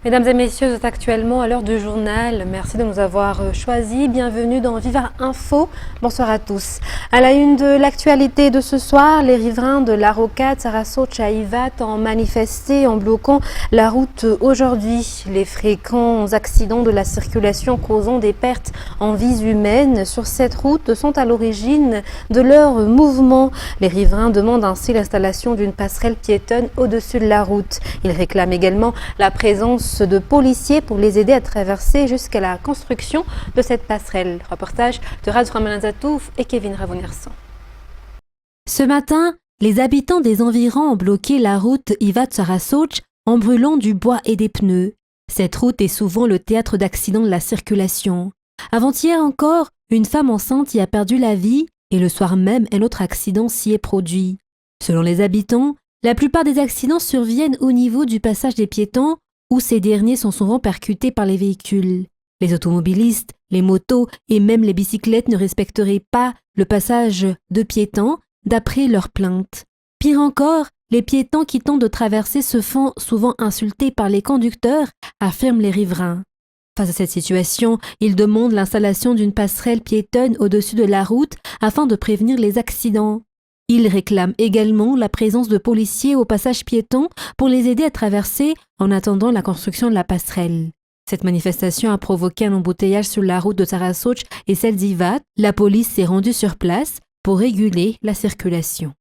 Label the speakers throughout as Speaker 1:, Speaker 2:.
Speaker 1: Mesdames et messieurs, vous êtes actuellement à l'heure du journal. Merci de nous avoir choisis. Bienvenue dans Viva Info. Bonsoir à tous. À la une de l'actualité de ce soir, les riverains de la rocade Sarasot-Chaïvat ont manifesté en bloquant la route aujourd'hui. Les fréquents accidents de la circulation causant des pertes en vies humaines sur cette route sont à l'origine de leur mouvement. Les riverains demandent ainsi l'installation d'une passerelle piétonne au-dessus de la route. Ils réclament également la présence de policiers pour les aider à traverser jusqu'à la construction de cette passerelle. Reportage de Radframan Zatouf et Kevin Ravonierson.
Speaker 2: Ce matin, les habitants des environs ont bloqué la route Ivat-Sarasotch en brûlant du bois et des pneus. Cette route est souvent le théâtre d'accidents de la circulation. Avant-hier encore, une femme enceinte y a perdu la vie et le soir même, un autre accident s'y est produit. Selon les habitants, la plupart des accidents surviennent au niveau du passage des piétons où ces derniers sont souvent percutés par les véhicules. Les automobilistes, les motos et même les bicyclettes ne respecteraient pas le passage de piétons d'après leurs plaintes. Pire encore, les piétons qui tentent de traverser se font souvent insulter par les conducteurs, affirment les riverains. Face à cette situation, ils demandent l'installation d'une passerelle piétonne au-dessus de la route afin de prévenir les accidents. Ils réclament également la présence de policiers au passage piéton pour les aider à traverser en attendant la construction de la passerelle. Cette manifestation a provoqué un embouteillage sur la route de Sarasotch et celle d'Ivat. La police s'est rendue sur place pour réguler la circulation.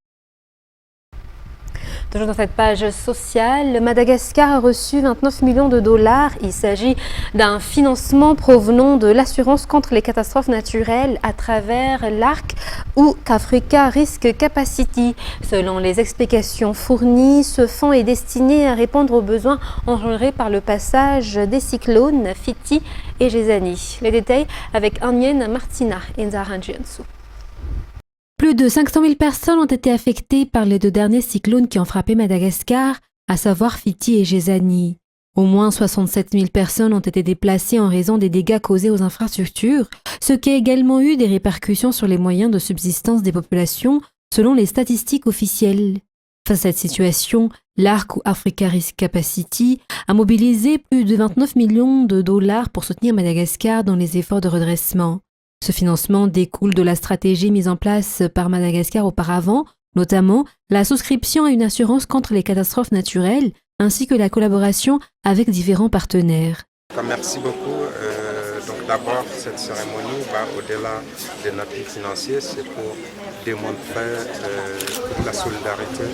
Speaker 1: Toujours dans cette page sociale, Madagascar a reçu 29 millions de dollars. Il s'agit d'un financement provenant de l'assurance contre les catastrophes naturelles à travers l'ARC ou Africa Risk Capacity. Selon les explications fournies, ce fonds est destiné à répondre aux besoins engendrés par le passage des cyclones Fiti et Gézani. Les détails avec Anienne Martina et Nzara Jiansu.
Speaker 2: Plus de 500 000 personnes ont été affectées par les deux derniers cyclones qui ont frappé Madagascar, à savoir Fiti et Gézani. Au moins 67 000 personnes ont été déplacées en raison des dégâts causés aux infrastructures, ce qui a également eu des répercussions sur les moyens de subsistance des populations, selon les statistiques officielles. Face à cette situation, l'ARC ou Africa Risk Capacity a mobilisé plus de 29 millions de dollars pour soutenir Madagascar dans les efforts de redressement. Ce financement découle de la stratégie mise en place par Madagascar auparavant, notamment la souscription à une assurance contre les catastrophes naturelles, ainsi que la collaboration avec différents partenaires.
Speaker 3: Merci beaucoup. Donc d'abord, cette cérémonie va au-delà des appuis financiers, c'est pour démontrer la solidarité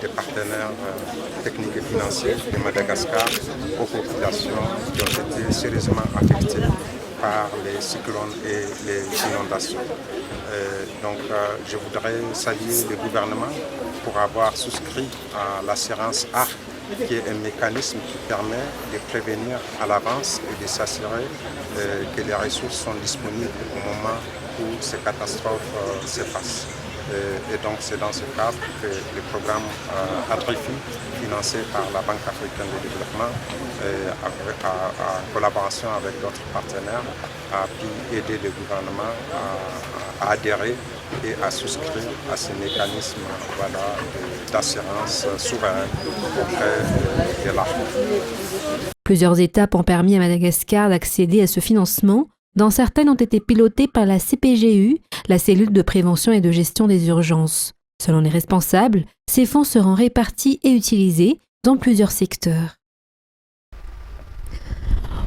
Speaker 3: des partenaires techniques et financiers de Madagascar aux populations qui ont été sérieusement affectées par les cyclones et les inondations. Je voudrais saluer le gouvernement pour avoir souscrit à l'assurance ARC, qui est un mécanisme qui permet de prévenir à l'avance et de s'assurer que les ressources sont disponibles au moment où ces catastrophes se passent. Et donc c'est dans ce cadre que le programme ADRIFI, financé par la Banque africaine de développement, en collaboration avec d'autres partenaires, a pu aider le gouvernement à adhérer et à souscrire à ces mécanismes d'assurance souveraine auprès de l'Afrique.
Speaker 2: Plusieurs étapes ont permis à Madagascar d'accéder à ce financement. Dont certaines ont été pilotées par la CPGU, la cellule de prévention et de gestion des urgences. Selon les responsables, ces fonds seront répartis et utilisés dans plusieurs secteurs.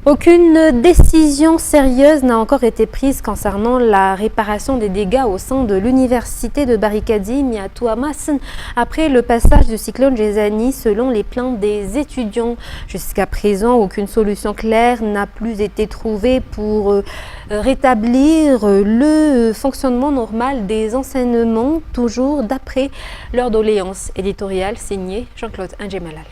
Speaker 1: Aucune décision sérieuse n'a encore été prise concernant la réparation des dégâts au sein de l'université de Barikadi à Tuamasin après le passage du cyclone Gézani selon les plaintes des étudiants. Jusqu'à présent, aucune solution claire n'a plus été trouvée pour rétablir le fonctionnement normal des enseignements, toujours d'après leur doléance éditoriale signée Jean-Claude Indjemalal.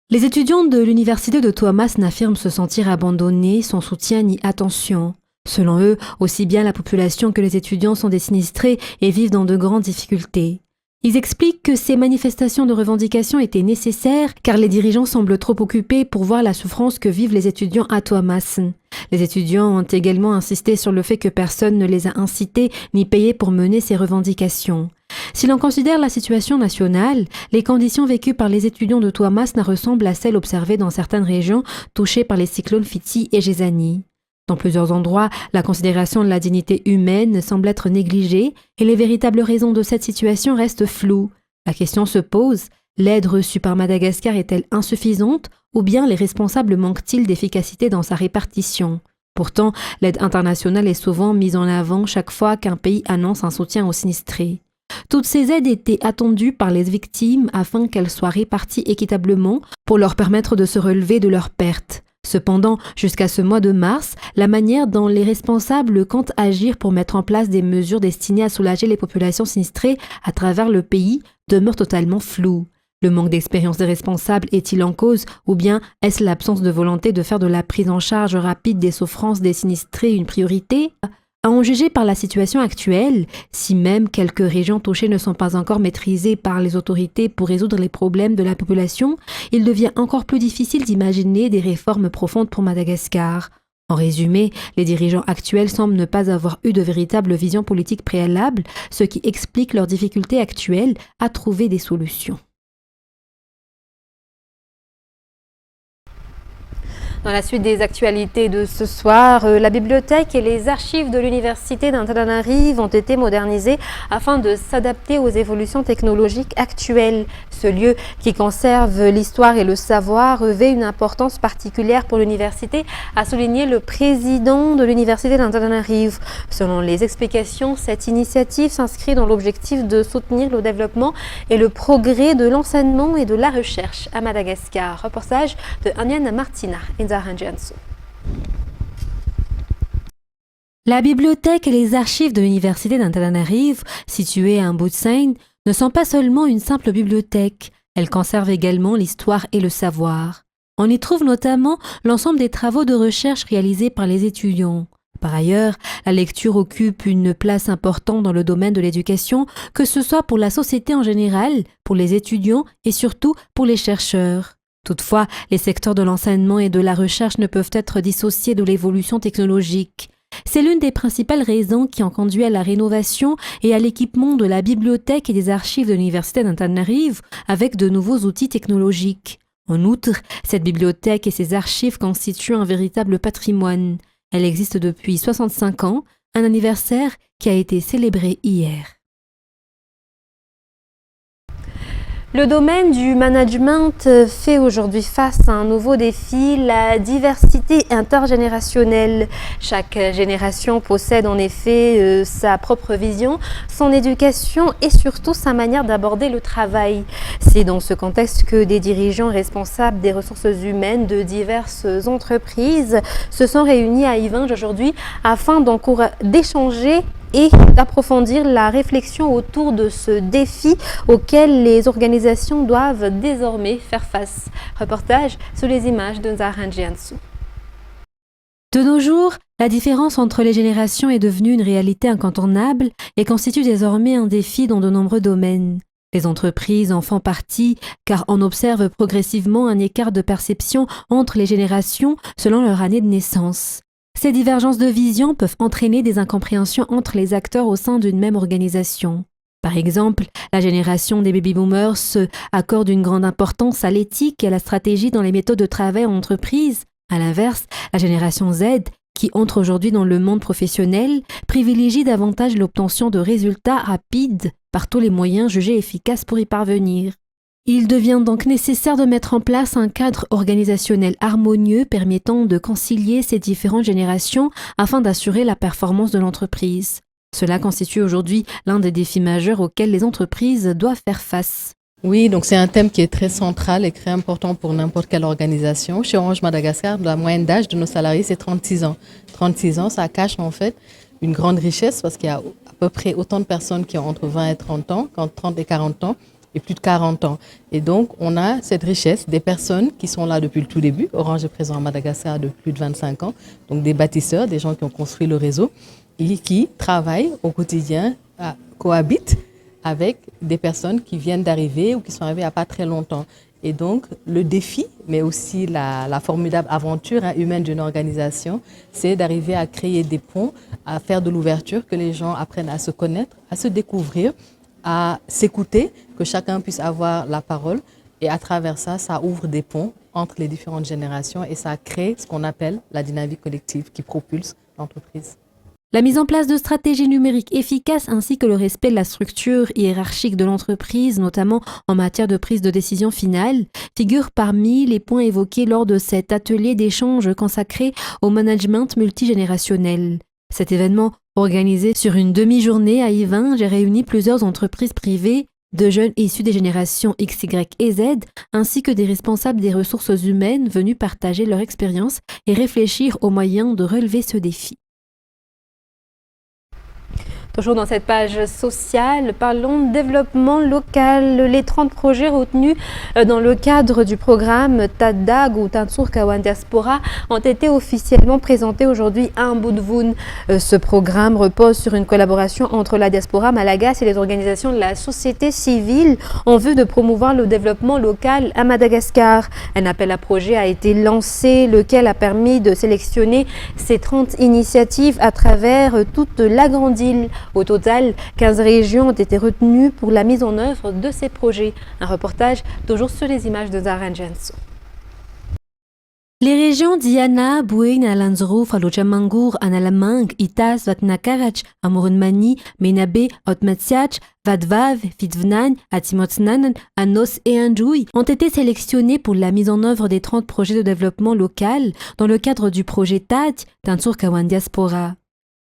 Speaker 2: Les étudiants de l'université de Tuamasin affirment se sentir abandonnés, sans soutien ni attention. Selon eux, aussi bien la population que les étudiants sont des sinistrés et vivent dans de grandes difficultés. Ils expliquent que ces manifestations de revendication étaient nécessaires car les dirigeants semblent trop occupés pour voir la souffrance que vivent les étudiants à Tuamasin. Les étudiants ont également insisté sur le fait que personne ne les a incités ni payés pour mener ces revendications. Si l'on considère la situation nationale, les conditions vécues par les étudiants de Touamasna ressemblent à celles observées dans certaines régions touchées par les cyclones Fiti et Gézani. Dans plusieurs endroits, la considération de la dignité humaine semble être négligée et les véritables raisons de cette situation restent floues. La question se pose, l'aide reçue par Madagascar est-elle insuffisante ou bien les responsables manquent-ils d'efficacité dans sa répartition? Pourtant, l'aide internationale est souvent mise en avant chaque fois qu'un pays annonce un soutien aux sinistrés. Toutes ces aides étaient attendues par les victimes afin qu'elles soient réparties équitablement pour leur permettre de se relever de leurs pertes. Cependant, jusqu'à ce mois de mars, la manière dont les responsables comptent agir pour mettre en place des mesures destinées à soulager les populations sinistrées à travers le pays demeure totalement floue. Le manque d'expérience des responsables est-il en cause ou bien est-ce l'absence de volonté de faire de la prise en charge rapide des souffrances des sinistrés une priorité? À en juger par la situation actuelle, si même quelques régions touchées ne sont pas encore maîtrisées par les autorités pour résoudre les problèmes de la population, il devient encore plus difficile d'imaginer des réformes profondes pour Madagascar. En résumé, les dirigeants actuels semblent ne pas avoir eu de véritable vision politique préalable, ce qui explique leurs difficultés actuelles à trouver des solutions.
Speaker 1: Dans la suite des actualités de ce soir, la bibliothèque et les archives de l'université d'Antananarive ont été modernisées afin de s'adapter aux évolutions technologiques actuelles. Ce lieu qui conserve l'histoire et le savoir revêt une importance particulière pour l'université, a souligné le président de l'université d'Antananarive. Selon les explications, cette initiative s'inscrit dans l'objectif de soutenir le développement et le progrès de l'enseignement et de la recherche à Madagascar. Reportage de Aniane Martina.
Speaker 2: La bibliothèque et les archives de l'université d'Antananarive, situées à Mbutsain, ne sont pas seulement une simple bibliothèque, elles conservent également l'histoire et le savoir. On y trouve notamment l'ensemble des travaux de recherche réalisés par les étudiants. Par ailleurs, la lecture occupe une place importante dans le domaine de l'éducation, que ce soit pour la société en général, pour les étudiants et surtout pour les chercheurs. Toutefois, les secteurs de l'enseignement et de la recherche ne peuvent être dissociés de l'évolution technologique. C'est l'une des principales raisons qui ont conduit à la rénovation et à l'équipement de la bibliothèque et des archives de l'université d'Antananarive avec de nouveaux outils technologiques. En outre, cette bibliothèque et ses archives constituent un véritable patrimoine. Elle existe depuis 65 ans, un anniversaire qui a été célébré hier.
Speaker 1: Le domaine du management fait aujourd'hui face à un nouveau défi, la diversité intergénérationnelle. Chaque génération possède en effet sa propre vision, son éducation et surtout sa manière d'aborder le travail. C'est dans ce contexte que des dirigeants responsables des ressources humaines de diverses entreprises se sont réunis à Ivinge aujourd'hui afin d'échanger et d'approfondir la réflexion autour de ce défi auquel les organisations doivent désormais faire face. Reportage sous les images de Nzahan Jiansou.
Speaker 2: De nos jours, la différence entre les générations est devenue une réalité incontournable et constitue désormais un défi dans de nombreux domaines. Les entreprises en font partie car on observe progressivement un écart de perception entre les générations selon leur année de naissance. Ces divergences de vision peuvent entraîner des incompréhensions entre les acteurs au sein d'une même organisation. Par exemple, la génération des baby-boomers accorde une grande importance à l'éthique et à la stratégie dans les méthodes de travail en entreprise. À l'inverse, la génération Z, qui entre aujourd'hui dans le monde professionnel, privilégie davantage l'obtention de résultats rapides par tous les moyens jugés efficaces pour y parvenir. Il devient donc nécessaire de mettre en place un cadre organisationnel harmonieux permettant de concilier ces différentes générations afin d'assurer la performance de l'entreprise. Cela constitue aujourd'hui l'un des défis majeurs auxquels les entreprises doivent faire face.
Speaker 4: Oui, donc c'est un thème qui est très central et très important pour n'importe quelle organisation. Chez Orange Madagascar, la moyenne d'âge de nos salariés, c'est 36 ans. 36 ans, ça cache en fait une grande richesse parce qu'il y a à peu près autant de personnes qui ont entre 20 et 30 ans, qu'entre 30 et 40 ans. Et plus de 40 ans. Et donc, on a cette richesse des personnes qui sont là depuis le tout début. Orange est présent à Madagascar depuis plus de 25 ans. Donc, des bâtisseurs, des gens qui ont construit le réseau et qui travaillent au quotidien, cohabitent avec des personnes qui viennent d'arriver ou qui sont arrivées il n'y a pas très longtemps. Et donc, le défi, mais aussi la formidable aventure humaine d'une organisation, c'est d'arriver à créer des ponts, à faire de l'ouverture, que les gens apprennent à se connaître, à se découvrir, à s'écouter, que chacun puisse avoir la parole. Et à travers ça, ça ouvre des ponts entre les différentes générations et ça crée ce qu'on appelle la dynamique collective qui propulse l'entreprise.
Speaker 2: La mise en place de stratégies numériques efficaces ainsi que le respect de la structure hiérarchique de l'entreprise, notamment en matière de prise de décision finale, figurent parmi les points évoqués lors de cet atelier d'échange consacré au management multigénérationnel. Cet événement, organisé sur une demi-journée à Yvain, j'ai réuni plusieurs entreprises privées, de jeunes issus des générations X, Y et Z, ainsi que des responsables des ressources humaines venus partager leur expérience et réfléchir aux moyens de relever ce défi.
Speaker 1: Toujours dans cette page sociale, parlons de développement local. Les 30 projets retenus dans le cadre du programme TADDAG ou Tantsur Kawan Diaspora ont été officiellement présentés aujourd'hui à Mbudvoun. Ce programme repose sur une collaboration entre la diaspora malagasy et les organisations de la société civile en vue de promouvoir le développement local à Madagascar. Un appel à projet a été lancé, lequel a permis de sélectionner ces 30 initiatives à travers toute la grande île. Au total, 15 régions ont été retenues pour la mise en œuvre de ces projets. Un reportage toujours sur les images de Zahran Jenso.
Speaker 2: Les régions Diana, Bouin, Alanzrouf, Alojamangour, Analamang, Itas, Vatnakarach, Amurunmani, Menabe, Otmatsiach, Vadvav, Fitvnan, Atimotsnan, Anos et Anjoui ont été sélectionnés pour la mise en œuvre des 30 projets de développement local dans le cadre du projet TAD, Tantsur Kawan Diaspora.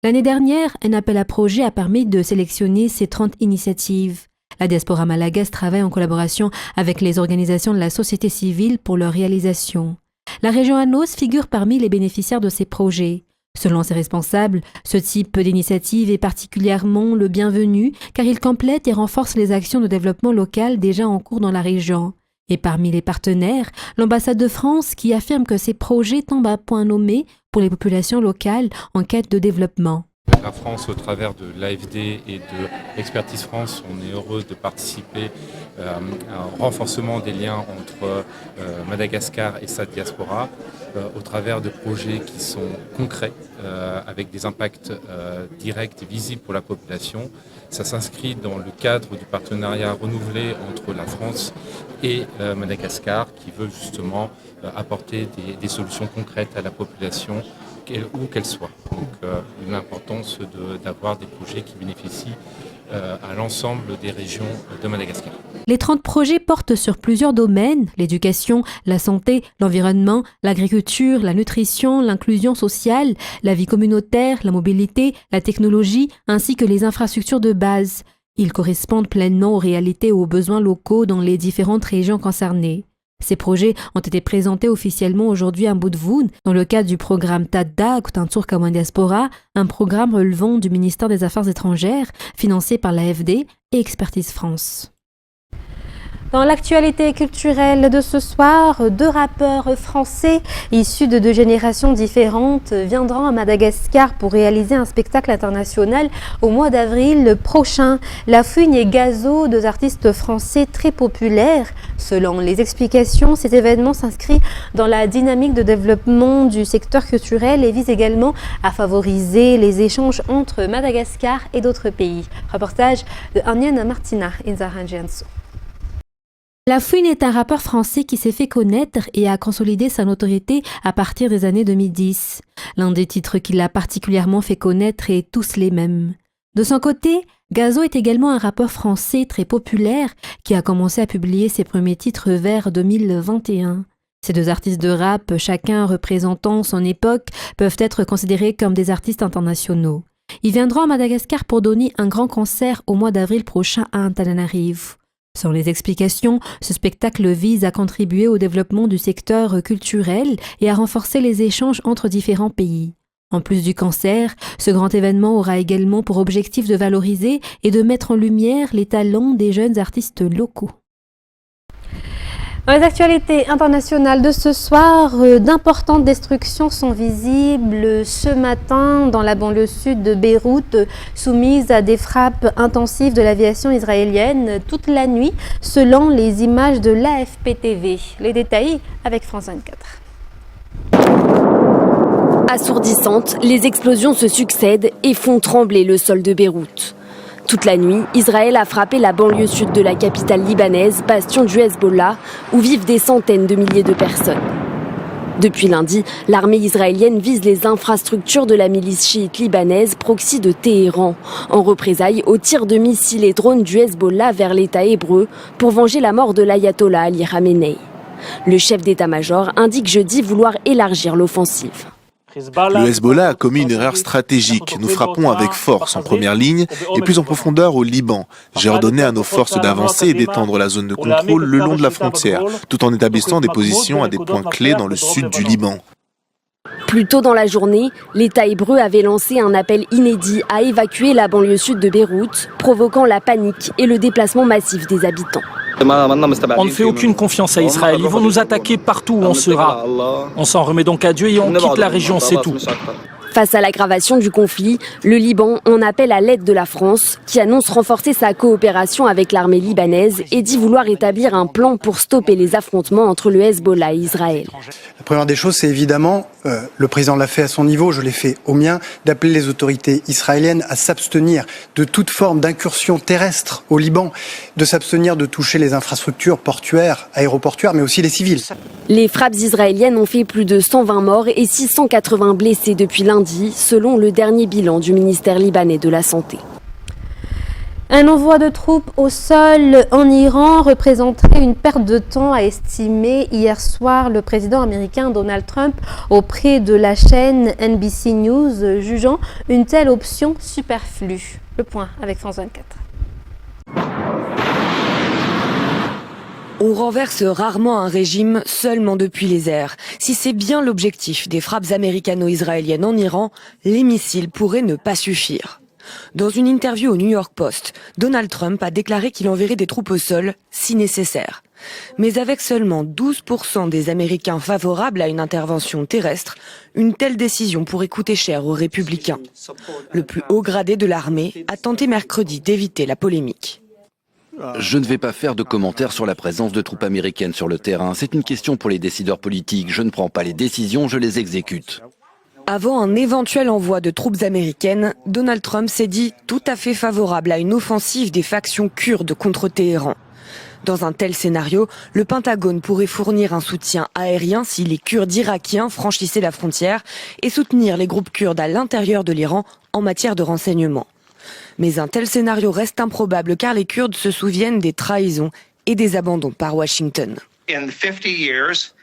Speaker 2: L'année dernière, un appel à projet a permis de sélectionner ces 30 initiatives. La diaspora malagasy travaille en collaboration avec les organisations de la société civile pour leur réalisation. La région Anos figure parmi les bénéficiaires de ces projets. Selon ses responsables, ce type d'initiative est particulièrement le bienvenu car il complète et renforce les actions de développement local déjà en cours dans la région. Et parmi les partenaires, l'ambassade de France qui affirme que ces projets tombent à point nommé pour les populations locales en quête de développement.
Speaker 5: La France, au travers de l'AFD et de Expertise France, on est heureux de participer à un renforcement des liens entre Madagascar et sa diaspora au travers de projets qui sont concrets, avec des impacts directs et visibles pour la population. Ça s'inscrit dans le cadre du partenariat renouvelé entre la France et Madagascar qui veut justement apporter des solutions concrètes à la population où qu'elle soit. Donc l'importance d'avoir des projets qui bénéficient à l'ensemble des régions de Madagascar.
Speaker 2: Les 30 projets portent sur plusieurs domaines, l'éducation, la santé, l'environnement, l'agriculture, la nutrition, l'inclusion sociale, la vie communautaire, la mobilité, la technologie, ainsi que les infrastructures de base. Ils correspondent pleinement aux réalités et aux besoins locaux dans les différentes régions concernées. Ces projets ont été présentés officiellement aujourd'hui à Mbudvoun dans le cadre du programme TADDAG, Tantsur Kawan Diaspora, un programme relevant du ministère des Affaires étrangères, financé par l'AFD et Expertise France.
Speaker 1: Dans l'actualité culturelle de ce soir, 2 rappeurs français issus de 2 générations différentes viendront à Madagascar pour réaliser un spectacle international au mois d'avril prochain. La Fouine et Gazo, 2 artistes français très populaires. Selon les explications, cet événement s'inscrit dans la dynamique de développement du secteur culturel et vise également à favoriser les échanges entre Madagascar et d'autres pays. Reportage de Aniane Martina et Zahran Jenso.
Speaker 2: La Fouine est un rappeur français qui s'est fait connaître et a consolidé sa notoriété à partir des années 2010. L'un des titres qui l'a particulièrement fait connaître est Tous les mêmes. De son côté, Gazo est également un rappeur français très populaire qui a commencé à publier ses premiers titres vers 2021. Ces 2 artistes de rap, chacun représentant son époque, peuvent être considérés comme des artistes internationaux. Ils viendront à Madagascar pour donner un grand concert au mois d'avril prochain à Antananarivo. Sans les explications, ce spectacle vise à contribuer au développement du secteur culturel et à renforcer les échanges entre différents pays. En plus du concert, ce grand événement aura également pour objectif de valoriser et de mettre en lumière les talents des jeunes artistes locaux.
Speaker 1: Dans les actualités internationales de ce soir, d'importantes destructions sont visibles ce matin dans la banlieue sud de Beyrouth, soumise à des frappes intensives de l'aviation israélienne toute la nuit, selon les images de l'AFP TV. Les détails avec France 24.
Speaker 6: Assourdissantes, les explosions se succèdent et font trembler le sol de Beyrouth. Toute la nuit, Israël a frappé la banlieue sud de la capitale libanaise, bastion du Hezbollah, où vivent des centaines de milliers de personnes. Depuis lundi, l'armée israélienne vise les infrastructures de la milice chiite libanaise proxy de Téhéran, en représailles aux tirs de missiles et drones du Hezbollah vers l'État hébreu pour venger la mort de l'ayatollah Ali Khamenei. Le chef d'état-major indique jeudi vouloir élargir l'offensive.
Speaker 7: Le Hezbollah a commis une erreur stratégique. Nous frappons avec force en première ligne et plus en profondeur au Liban. J'ai ordonné à nos forces d'avancer et d'étendre la zone de contrôle le long de la frontière, tout en établissant des positions à des points clés dans le sud du Liban.
Speaker 6: Plus tôt dans la journée, l'État hébreu avait lancé un appel inédit à évacuer la banlieue sud de Beyrouth, provoquant la panique et le déplacement massif des habitants.
Speaker 8: On ne fait aucune confiance à Israël. Ils vont nous attaquer partout où on sera. On s'en remet donc à Dieu et on quitte la région, c'est tout.
Speaker 6: Face à l'aggravation du conflit, le Liban en appelle à l'aide de la France, qui annonce renforcer sa coopération avec l'armée libanaise et dit vouloir établir un plan pour stopper les affrontements entre le Hezbollah et Israël.
Speaker 9: La première des choses, c'est évidemment, le président l'a fait à son niveau, je l'ai fait au mien, d'appeler les autorités israéliennes à s'abstenir de toute forme d'incursion terrestre au Liban, de s'abstenir de toucher les infrastructures portuaires, aéroportuaires, mais aussi les civils.
Speaker 6: Les frappes israéliennes ont fait plus de 120 morts et 680 blessés depuis lundi, selon le dernier bilan du ministère libanais de la Santé.
Speaker 1: Un envoi de troupes au sol en Iran représenterait une perte de temps, a estimé hier soir le président américain Donald Trump auprès de la chaîne NBC News, jugeant une telle option superflue. Le point avec France 24.
Speaker 10: On renverse rarement un régime seulement depuis les airs. Si c'est bien l'objectif des frappes américano-israéliennes en Iran, les missiles pourraient ne pas suffire. Dans une interview au New York Post, Donald Trump a déclaré qu'il enverrait des troupes au sol si nécessaire. Mais avec seulement 12% des Américains favorables à une intervention terrestre, une telle décision pourrait coûter cher aux républicains. Le plus haut gradé de l'armée a tenté mercredi d'éviter la polémique.
Speaker 11: Je ne vais pas faire de commentaires sur la présence de troupes américaines sur le terrain. C'est une question pour les décideurs politiques. Je ne prends pas les décisions, je les exécute.
Speaker 10: Avant un éventuel envoi de troupes américaines, Donald Trump s'est dit tout à fait favorable à une offensive des factions kurdes contre Téhéran. Dans un tel scénario, le Pentagone pourrait fournir un soutien aérien si les Kurdes irakiens franchissaient la frontière et soutenir les groupes kurdes à l'intérieur de l'Iran en matière de renseignement. Mais un tel scénario reste improbable car les Kurdes se souviennent des trahisons et des abandons par Washington.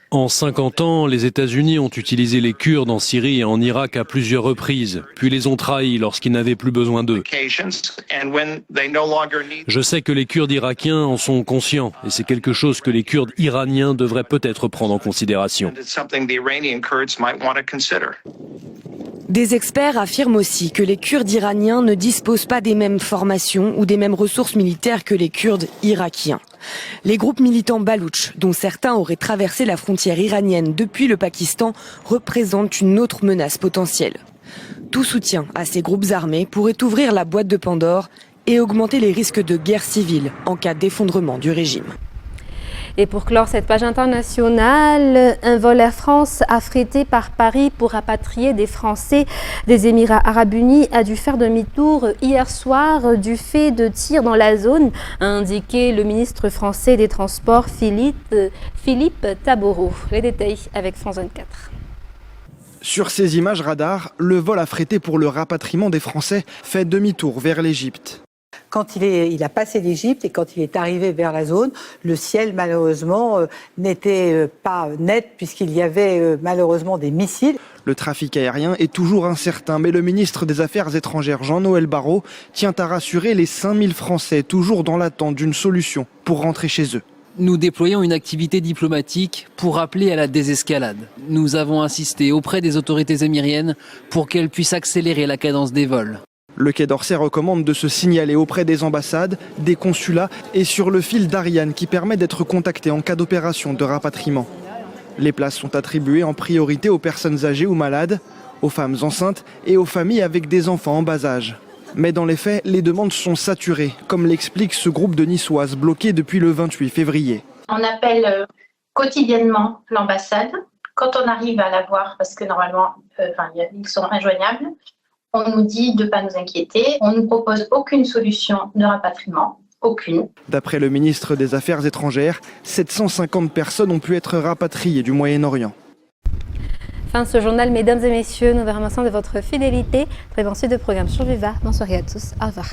Speaker 12: En 50 ans, les États-Unis ont utilisé les Kurdes en Syrie et en Irak à plusieurs reprises, puis les ont trahis lorsqu'ils n'avaient plus besoin d'eux. Je sais que les Kurdes irakiens en sont conscients et c'est quelque chose que les Kurdes iraniens devraient peut-être prendre en considération.
Speaker 10: Des experts affirment aussi que les Kurdes iraniens ne disposent pas des mêmes formations ou des mêmes ressources militaires que les Kurdes irakiens. Les groupes militants baloutches, dont certains auraient traversé la frontière iranienne depuis le Pakistan, représentent une autre menace potentielle. Tout soutien à ces groupes armés pourrait ouvrir la boîte de Pandore et augmenter les risques de guerre civile en cas d'effondrement du régime.
Speaker 1: Et pour clore cette page internationale, un vol Air France affrété par Paris pour rapatrier des Français des Émirats Arabes Unis a dû faire demi-tour hier soir du fait de tirs dans la zone, a indiqué le ministre français des Transports Philippe Taboureau. Les détails avec France 24.
Speaker 13: Sur ces images radar, le vol affrété pour le rapatriement des Français fait demi-tour vers l'Égypte.
Speaker 14: Quand il a passé l'Égypte et quand il est arrivé vers la zone, le ciel malheureusement n'était pas net puisqu'il y avait malheureusement des missiles.
Speaker 13: Le trafic aérien est toujours incertain, mais le ministre des Affaires étrangères Jean-Noël Barrot tient à rassurer les 5000 Français toujours dans l'attente d'une solution pour rentrer chez eux.
Speaker 15: Nous déployons une activité diplomatique pour appeler à la désescalade. Nous avons insisté auprès des autorités émiriennes pour qu'elles puissent accélérer la cadence des vols.
Speaker 13: Le Quai d'Orsay recommande de se signaler auprès des ambassades, des consulats et sur le fil d'Ariane qui permet d'être contacté en cas d'opération de rapatriement. Les places sont attribuées en priorité aux personnes âgées ou malades, aux femmes enceintes et aux familles avec des enfants en bas âge. Mais dans les faits, les demandes sont saturées, comme l'explique ce groupe de Niçoises bloqué depuis le 28 février.
Speaker 16: On appelle quotidiennement l'ambassade quand on arrive à la voir, parce que normalement, ils sont injoignables. On nous dit de ne pas nous inquiéter. On ne nous propose aucune solution de rapatriement. Aucune.
Speaker 13: D'après le ministre des Affaires étrangères, 750 personnes ont pu être rapatriées du Moyen-Orient.
Speaker 1: Fin de ce journal, mesdames et messieurs. Nous vous remercions de votre fidélité. Très bonne suite de programme sur Viva. Bonsoir à tous. Au revoir.